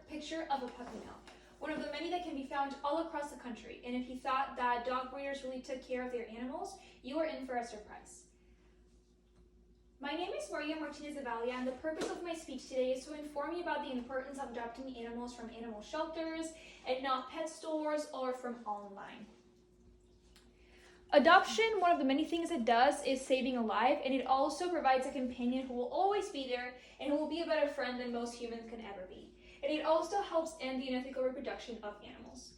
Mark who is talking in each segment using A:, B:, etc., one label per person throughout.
A: picture of a puppy mill, one of the many that can be found all across the country. And if you thought that dog breeders really took care of their animals, you are in for a surprise. My name is Maria Martinez Avalia, and the purpose of my speech today is to inform you about the importance of adopting animals from animal shelters and not pet stores or from online. Adoption, one of the many things it does, is saving a life, and it also provides a companion who will always be there and who will be a better friend than most humans can ever be. And it also helps end the unethical reproduction of animals.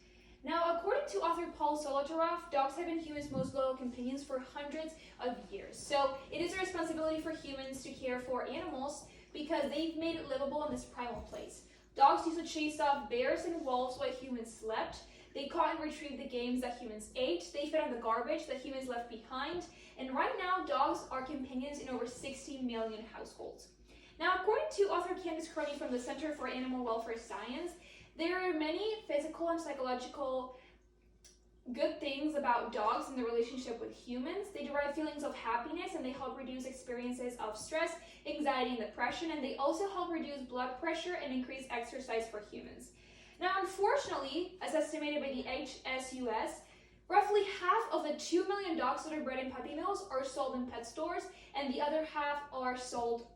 A: Now, according to author Paul Solotaroff, dogs have been humans' most loyal companions for hundreds of years. So it is a responsibility for humans to care for animals because they've made it livable in this primal place. Dogs used to chase off bears and wolves while humans slept. They caught and retrieved the games that humans ate. They fed on the garbage that humans left behind. And right now, dogs are companions in over 60 million households. Now, according to author Candice Carney from the Center for Animal Welfare Science, there are many physical and psychological good things about dogs and their relationship with humans. They derive feelings of happiness and they help reduce experiences of stress, anxiety, and depression. And they also help reduce blood pressure and increase exercise for humans. Now, unfortunately, as estimated by the HSUS, roughly half of the 2 million dogs that are bred in puppy mills are sold in pet stores, and the other half are sold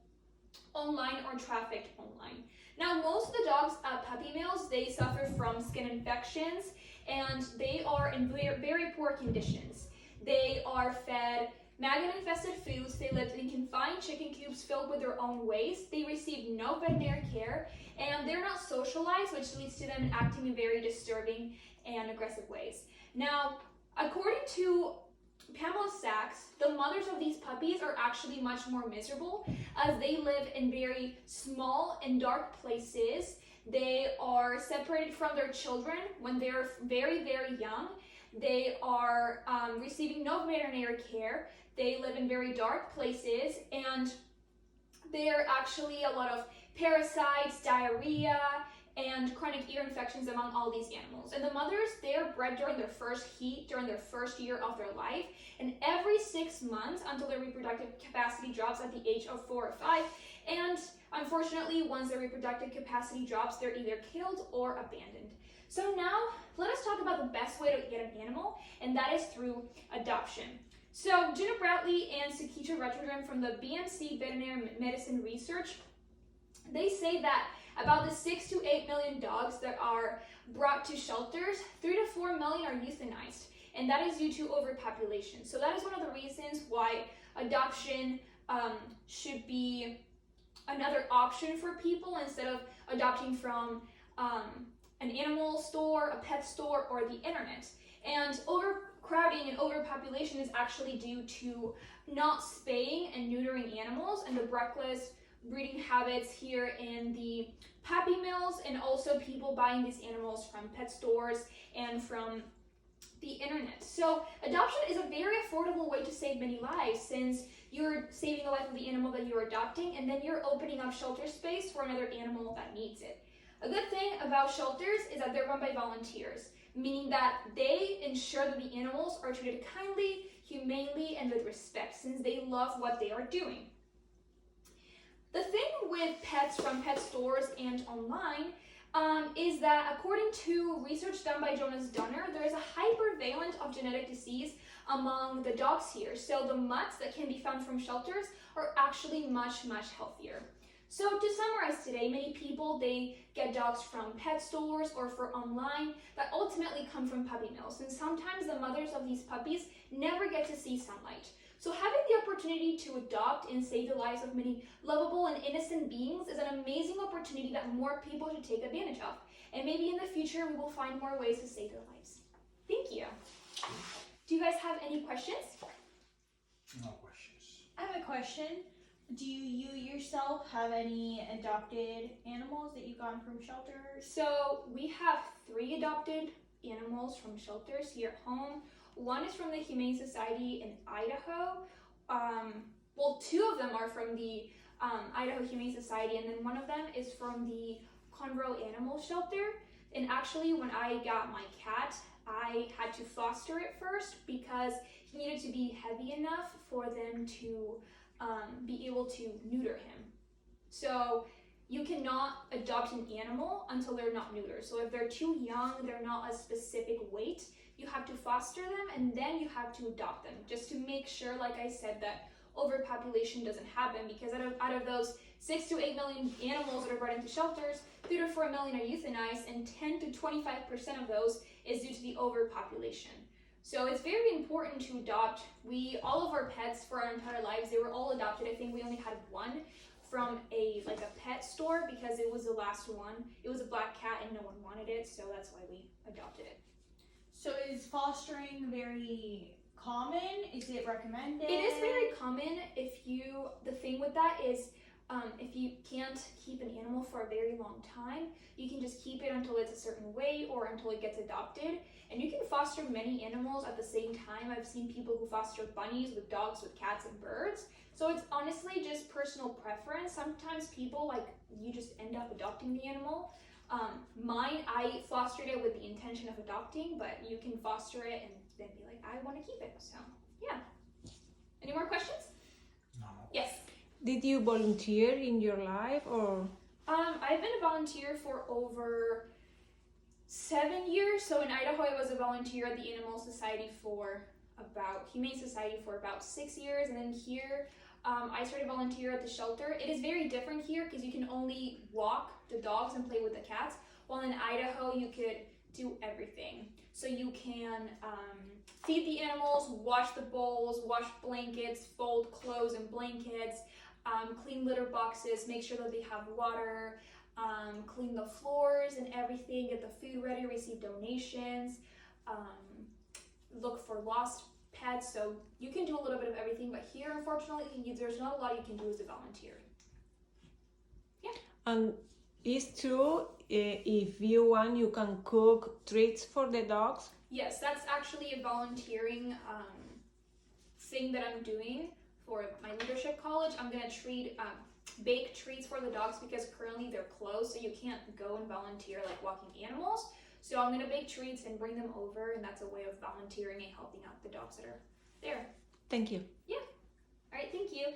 A: online or trafficked online. Now, most of the dogs at puppy mills, they suffer from skin infections, and they are in very poor conditions. They are fed maggot-infested foods. They live in confined chicken coops filled with their own waste. They receive no veterinary care, and they're not socialized, which leads to them acting in very disturbing and aggressive ways. Now, according to Pamela Sachs, the mothers of these puppies are actually much more miserable as they live in very small and dark places. They are separated from their children when they're very, very young. They are receiving no veterinary care. They live in very dark places, and there are actually a lot of parasites, diarrhea, and chronic ear infections among all these animals. And the mothers, they are bred during their first heat, during their first year of their life, and every 6 months until their reproductive capacity drops at the age of 4 or 5. And unfortunately, once their reproductive capacity drops, they're either killed or abandoned. So now, let us talk about the best way to get an animal, and that is through adoption. So Gina Broughtley and Sakitra Retrodrem from the BMC Veterinary Medicine Research, they say that about the 6 to 8 million dogs that are brought to shelters, 3 to 4 million are euthanized, and that is due to overpopulation. So that is one of the reasons why adoption should be another option for people instead of adopting from an animal store, a pet store, or the internet. And overcrowding and overpopulation is actually due to not spaying and neutering animals and the reckless breeding habits here in the puppy mills, and also people buying these animals from pet stores and from the internet. So adoption is a very affordable way to save many lives, since you're saving the life of the animal that you're adopting, and then you're opening up shelter space for another animal that needs it. A good thing about shelters is that they're run by volunteers, meaning that they ensure that the animals are treated kindly, humanely, and with respect, since they love what they are doing. The thing with pets from pet stores and online is that according to research done by Jonas Dunner, there is a hypervalent of genetic disease among the dogs here. So the mutts that can be found from shelters are actually much, much healthier. So to summarize today, many people, they get dogs from pet stores or for online that ultimately come from puppy mills. And sometimes the mothers of these puppies never get to see sunlight. So having the opportunity to adopt and save the lives of many lovable and innocent beings is an amazing opportunity that more people should take advantage of. And maybe in the future, we will find more ways to save their lives. Thank you. Do you guys have any questions?
B: No questions.
C: I have a question. Do you yourself have any adopted animals that you've gotten from shelters?
A: So we have 3 adopted animals from shelters here at home. One is from the Humane Society in Idaho. Well, 2 of them are from the Idaho Humane Society, and then one of them is from the Conroe Animal Shelter. And actually, when I got my cat, I had to foster it first because he needed to be heavy enough for them to be able to neuter him. So you cannot adopt an animal until they're not neutered. So if they're too young, they're not a specific weight, you have to foster them and then you have to adopt them, just to make sure, like I said, that overpopulation doesn't happen, because out of those 6 to 8 million animals that are brought into shelters, 3 to 4 million are euthanized, and 10 to 25% of those is due to the overpopulation. So it's very important to adopt. All of our pets for our entire lives, they were all adopted. I think we only had one from a pet store because it was the last one. It was a black cat and no one wanted it, so that's why we adopted it.
C: So is fostering very common? Is it recommended?
A: It is very common. The thing with that is, if you can't keep an animal for a very long time, you can just keep it until it's a certain weight or until it gets adopted. And you can foster many animals at the same time. I've seen people who foster bunnies with dogs, with cats, and birds. So it's honestly just personal preference. Sometimes people, you just end up adopting the animal. I fostered it with the intention of adopting, but you can foster it and then be like, I want to keep it. So, yeah. Any more questions?
B: No.
A: Yes.
D: Did you volunteer in your life or?
A: I've been a volunteer for over 7 years. So in Idaho, I was a volunteer at the Animal Society Humane Society for about 6 years. And then here, I started volunteer at the shelter. It is very different here because you can only walk the dogs and play with the cats. While in Idaho, you could do everything. So you can feed the animals, wash the bowls, wash blankets, fold clothes and blankets, clean litter boxes, make sure that they have water, clean the floors and everything, get the food ready, receive donations, look for lost pets. So you can do a little bit of everything, but here, unfortunately, there's not a lot you can do as a volunteer. Yeah.
D: And it's true, if you want, you can cook treats for the dogs?
A: Yes, that's actually a volunteering thing that I'm doing for my leadership college. I'm gonna bake treats for the dogs because currently they're closed, so you can't go and volunteer like walking animals. So I'm gonna bake treats and bring them over, and that's a way of volunteering and helping out the dogs that are there.
D: Thank you.
A: All right, thank you.